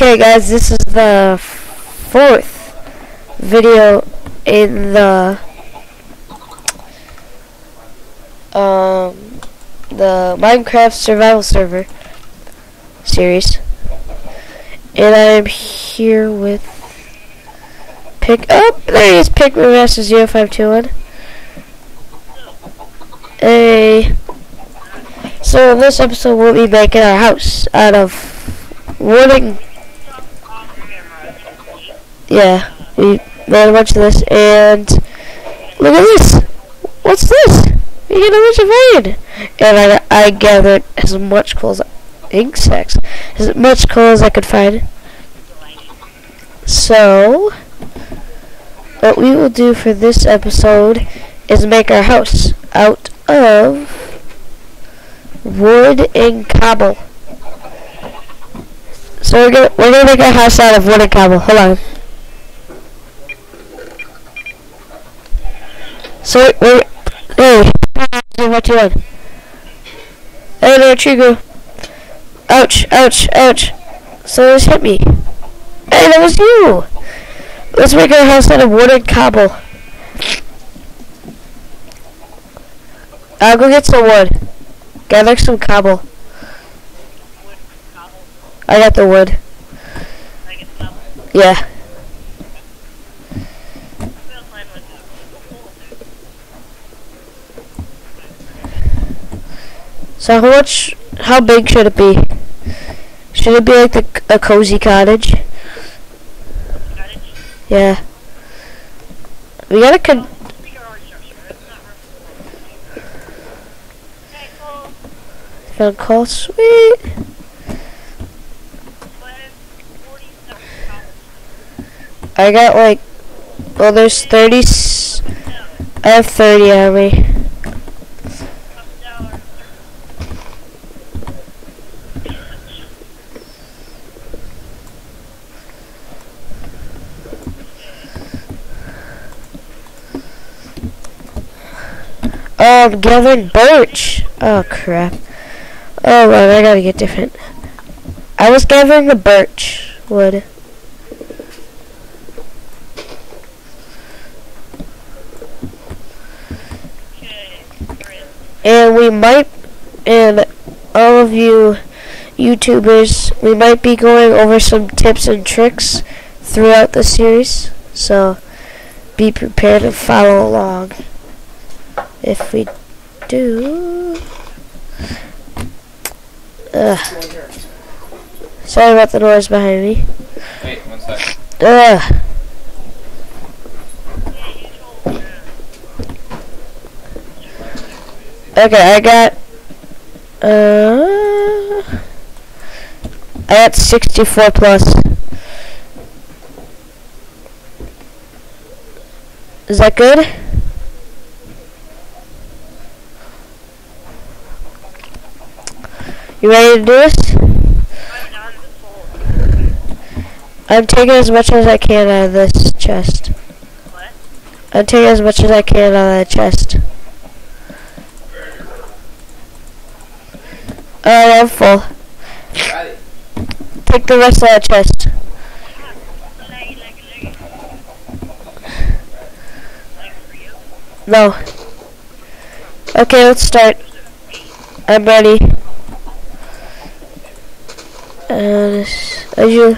Okay guys, this is the fourth video in the Minecraft survival server series. And I'm here with there he is, Pikmin Master 0521. Hey. So in this episode we'll be making our house out of wood and yeah, we made a bunch of this, and look at this! What's this? We get a bunch of iron! And I gathered as much coal as I could find. So, what we will do for this episode is make our house out of wood and cobble. So we're gonna make our house out of wood and cobble. Hold on. So hey, what you doing? Hey there, tree grew. Ouch, ouch, ouch. So this hit me. Hey, that was you. Let's make our house out of wood and cobble. I'll go get some wood. Gather some cobble. I got the wood. Yeah. So how big should it be? Should it be like a cozy cottage? Yeah. We gotta found coal, sweet. I got like, well, there's 30, I have 30 on me. Oh, I'm gathering birch. Oh, crap. Oh, well, I gotta get different. I was gathering the birch wood. And we might, and all of you YouTubers, we might be going over some tips and tricks throughout the series. So, be prepared to follow along. If we do... Sorry about the noise behind me. Wait, 1 second. Okay, I got 64 plus. Is that good? You ready to do this? I'm taking as much as I can out of this chest. What? I'm taking as much as I can out of that chest. Alright, I'm full. Take the rest of that chest. No. Okay, let's start. I'm ready. As you.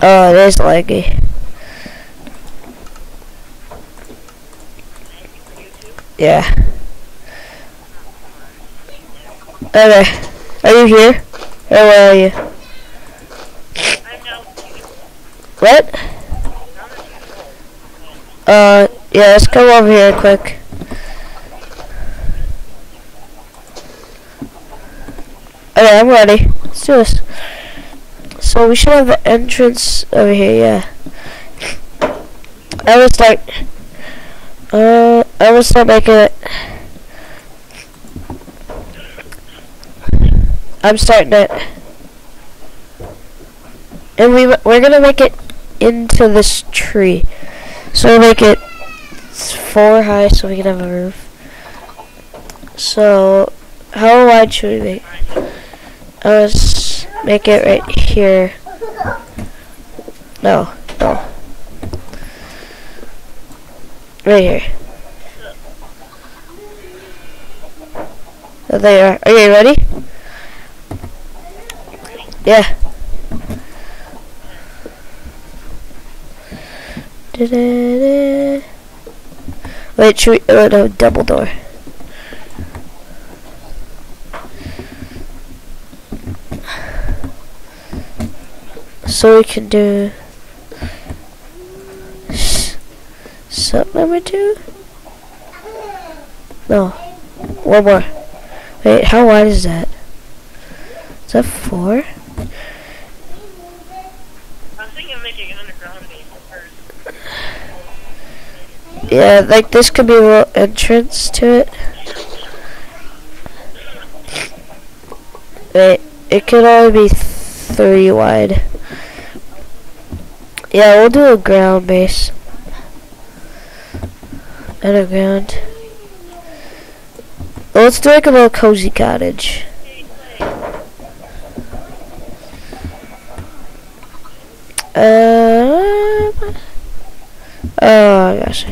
Oh, it is laggy. Yeah. Okay. Are you here? Or where are you? What? Yeah, let's come over here quick. Okay, I'm ready. Let's do this. So we should have the entrance over here, yeah. I will start making it. I'm starting it. And we're gonna make it into this tree. So make it 4 high so we can have a roof. So how wide should we make? Let's make it right here. No. Right here. Oh, there you are. Are you ready? Yeah. Wait, should we? Oh no, double door. So we can do sub number 2. No, one more. Wait, how wide is that? Is that 4? I was thinking of making an underground base first. Yeah, like this could be a little entrance to it. Wait, it could only be 3 wide. Yeah, we'll do a ground base. Underground. Let's do like a little cozy cottage. Oh gosh.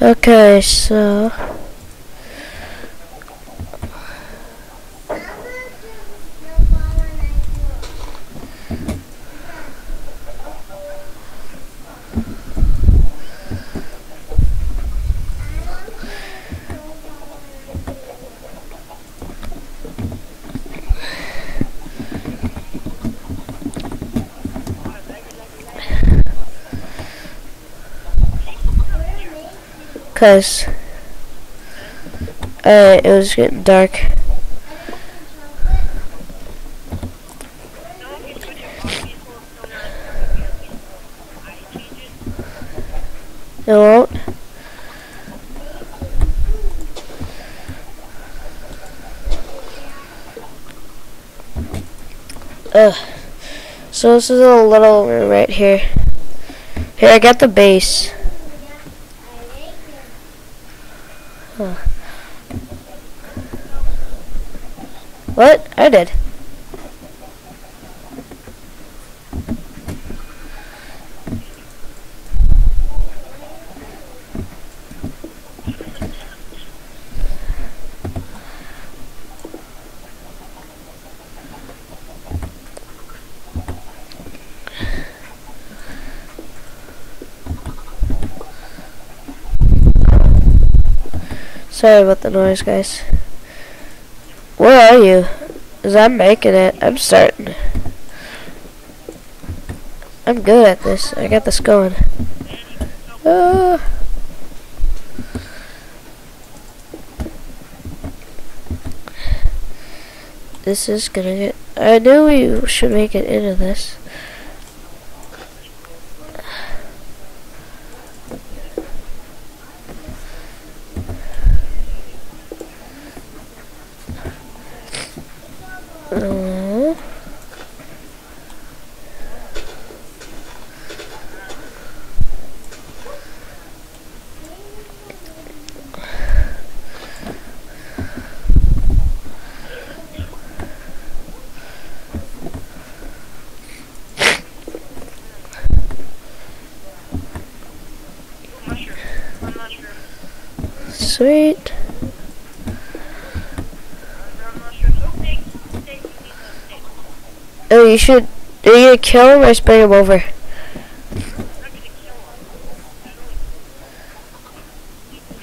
Okay, so cause it was getting dark. It won't. So this is a little room right here. Here, I got the base. Huh. What? I did. Sorry about the noise, guys. Where are you? 'Cause I'm making it. I'm starting. I'm good at this. I got this going. This is gonna get... I knew we should make it into this. Sweet. Oh, you should. Are you gonna kill him or just bring him over?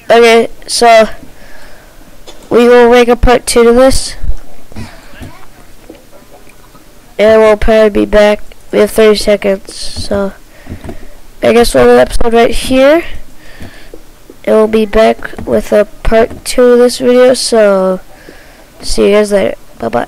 Okay, so we will make a part 2 to this, and we'll probably be back. We have 30 seconds, so I guess we'll end the episode right here. And we'll be back with a part 2 of this video, so see you guys later. Bye-bye.